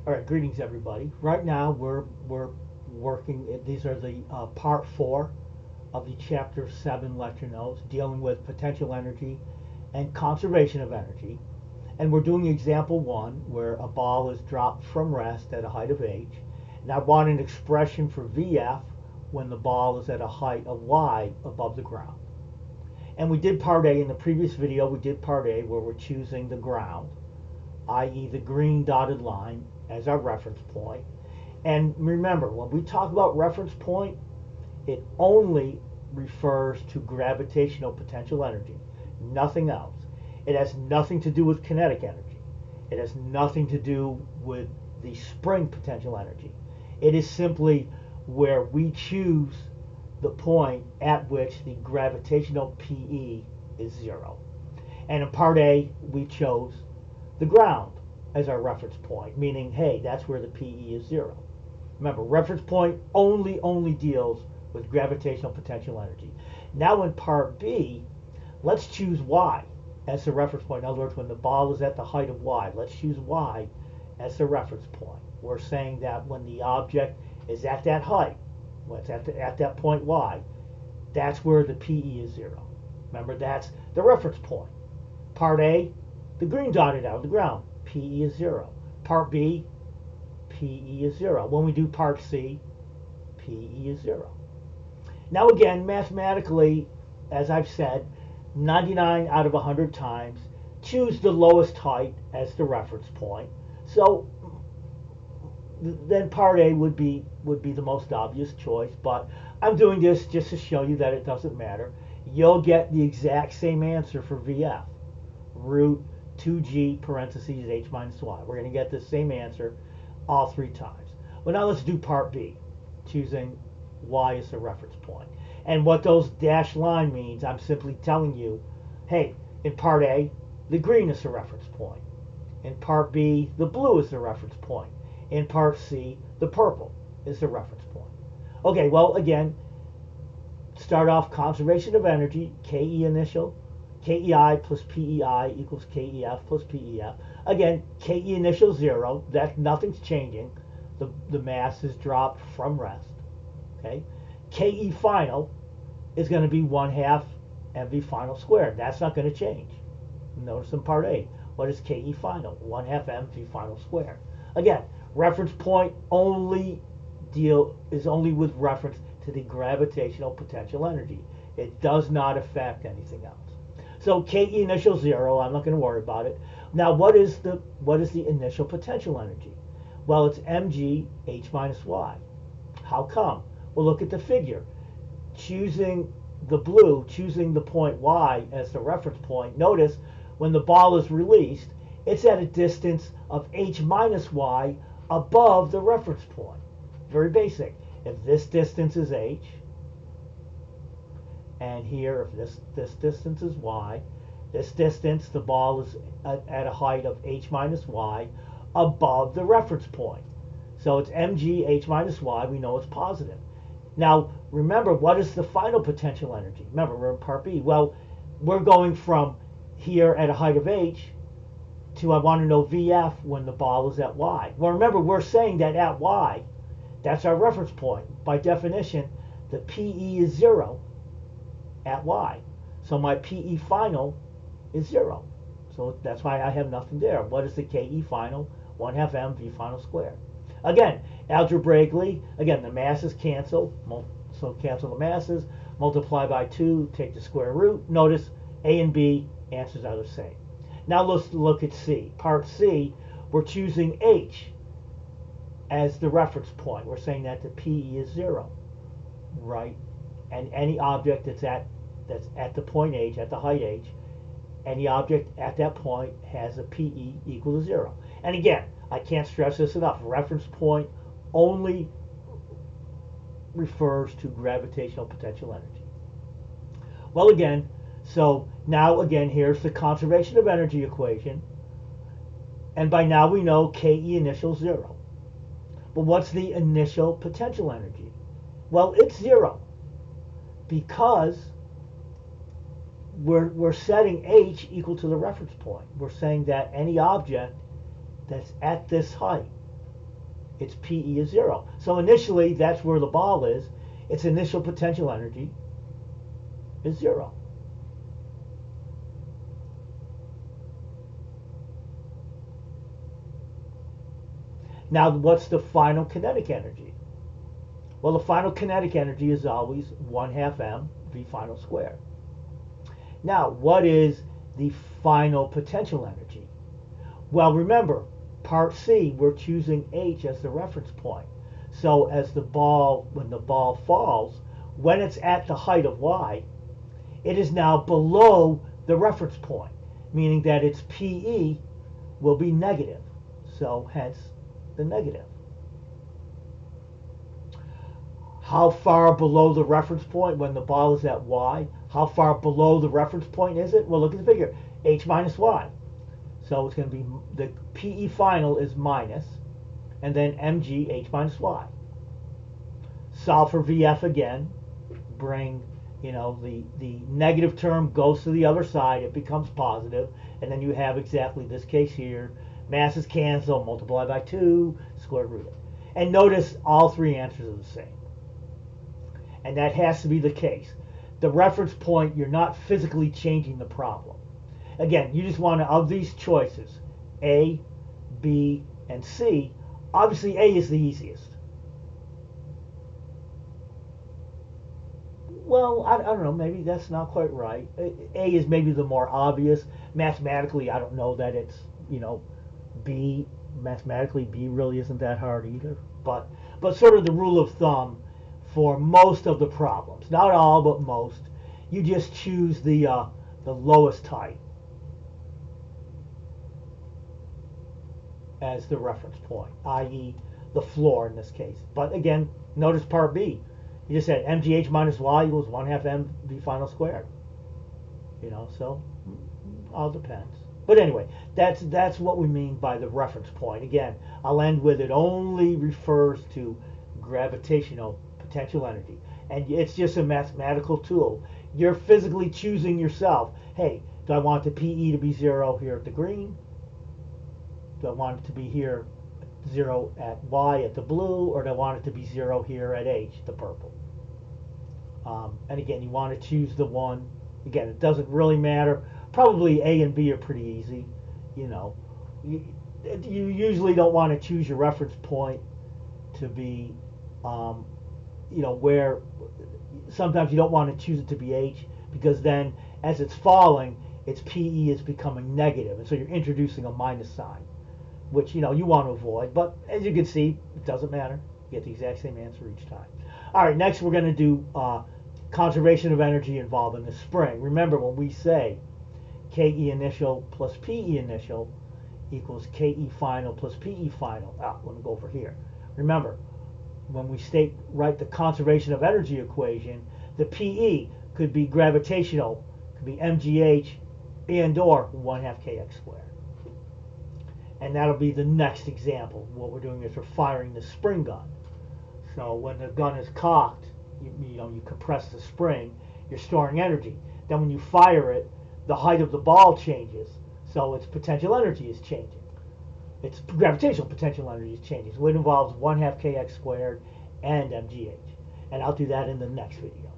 All right, greetings everybody. Right now we're working. These are the part 4 of the chapter 7 lecture notes dealing with potential energy and conservation of energy, and we're doing example 1 where a ball is dropped from rest at a height of h, and I want an expression for VF when the ball is at a height of y above the ground. And we did part A in the previous video. We did part A where we're choosing the ground, i.e. the green dotted line, as our reference point. And remember, when we talk about reference point, it only refers to gravitational potential energy, nothing else. It has nothing to do with kinetic energy. It has nothing to do with the spring potential energy. It is simply where we choose the point at which the gravitational PE is 0. And in part A, we chose the ground as our reference point, meaning, hey, that's where the PE is 0. Remember, reference point only deals with gravitational potential energy. Now in part B, let's choose y as the reference point. In other words, when the ball is at the height of y, let's choose y as the reference point. We're saying that when the object is at that height, well, it's at that point y, that's where the PE is 0. Remember, that's the reference point. Part A, the green dotted out of the ground, PE is 0. Part B, PE is 0. When we do part C, PE is 0. Now again, mathematically, as I've said, 99 out of 100 times, choose the lowest height as the reference point. So then part A would be the most obvious choice, but I'm doing this just to show you that it doesn't matter. You'll get the exact same answer for VF, root 2g parentheses h minus y. We're going to get the same answer all 3 times. Well, now let's do part B, choosing y as the reference point. And what those dashed line means, I'm simply telling you, hey, in part A, the green is the reference point. In part B, the blue is the reference point. In part C, the purple is the reference point. Okay, well, again, start off conservation of energy, KE initial, KEI plus PEI equals KEF plus PEF. Again, KE initial 0, that nothing's changing. The mass is dropped from rest. Okay, KE final is going to be 1/2 mv final squared. That's not going to change. Notice in part A, what is KE final? 1/2 mv final squared. Again, reference point is only with reference to the gravitational potential energy. It does not affect anything else. So KE initial 0, I'm not going to worry about it. Now, what is the initial potential energy? Well, it's mg h minus y. How come? Well, look at the figure. Choosing the blue, choosing the point y as the reference point, notice when the ball is released, it's at a distance of h minus y above the reference point. Very basic. If this distance is h, and here, if this distance is y, this distance, the ball is at a height of h minus y above the reference point. So it's mg h minus y. We know it's positive. Now, remember, what is the final potential energy? Remember, we're in part B. Well, we're going from here at a height of h to I want to know VF when the ball is at y. Well, remember, we're saying that at y, that's our reference point. By definition, the PE is 0 at y. So my PE final is 0. So that's why I have nothing there. What is the KE final? 1/2 mv final squared. Again, algebraically, again, the masses cancel. So cancel the masses. Multiply by 2, take the square root. Notice A and B answers are the same. Now let's look at C. Part C, we're choosing H as the reference point. We're saying that the PE is 0, right? And any object that's at the point H, at the height H, any object at that point has a PE equal to 0. And again, I can't stress this enough. Reference point only refers to gravitational potential energy. Well, again, so now again, here's the conservation of energy equation. And by now we know KE initial 0. But what's the initial potential energy? Well, it's 0 because we're setting h equal to the reference point. We're saying that any object that's at this height its PE is 0. So initially, that's where the ball is. Its initial potential energy is 0. Now, what's the final kinetic energy? Well, the final kinetic energy is always 1/2 m v final squared. Now, what is the final potential energy? Well, remember, part C, we're choosing H as the reference point. So as when the ball falls, when it's at the height of Y, it is now below the reference point, meaning that its PE will be negative. So hence the negative. How far below the reference point when the ball is at Y? How far below the reference point is it? Well, look at the figure, H minus Y. So it's going to be, the PE final is minus, and then mg H minus Y. Solve for VF again. Bring, the negative term goes to the other side. It becomes positive, and then you have exactly this case here. Masses cancel, multiply by 2, square root it. And notice all three answers are the same. And that has to be the case. The reference point, you're not physically changing the problem. Again, you just want to, of these choices, A, B, and C, obviously A is the easiest. Well, I don't know, maybe that's not quite right. A is maybe the more obvious. Mathematically, I don't know that it's, B, mathematically B really isn't that hard either. But sort of the rule of thumb for most of the problems, not all, but most, you just choose the lowest height as the reference point, i.e. the floor in this case. But again, notice part B. You just said mgh minus y equals 1/2 m v final squared. So all depends. But anyway, that's what we mean by the reference point. Again, I'll end with it only refers to gravitational potential energy. And it's just a mathematical tool. You're physically choosing yourself. Hey, do I want the PE to be 0 here at the green? Do I want it to be here 0 at Y at the blue, or do I want it to be 0 here at H, the purple? And again, you want to choose the one. Again, it doesn't really matter. Probably A and B are pretty easy. You usually don't want to choose your reference point to be, where sometimes you don't want to choose it to be H, because then as it's falling, its PE is becoming negative, and so you're introducing a minus sign, which you want to avoid. But as you can see, it doesn't matter. You get the exact same answer each time. All right, next we're going to do conservation of energy involving the spring. Remember, when we say KE initial plus PE initial equals KE final plus PE final. Let me go over here. Remember, when we write the conservation of energy equation, the PE could be gravitational, could be mgh and or 1/2 kx squared. And that'll be the next example. What we're doing is we're firing the spring gun. So when the gun is cocked, you compress the spring, you're storing energy. Then when you fire it, the height of the ball changes, so its potential energy is changing. Its gravitational potential energy is changing. So it involves 1/2 kx squared and mgh. And I'll do that in the next video.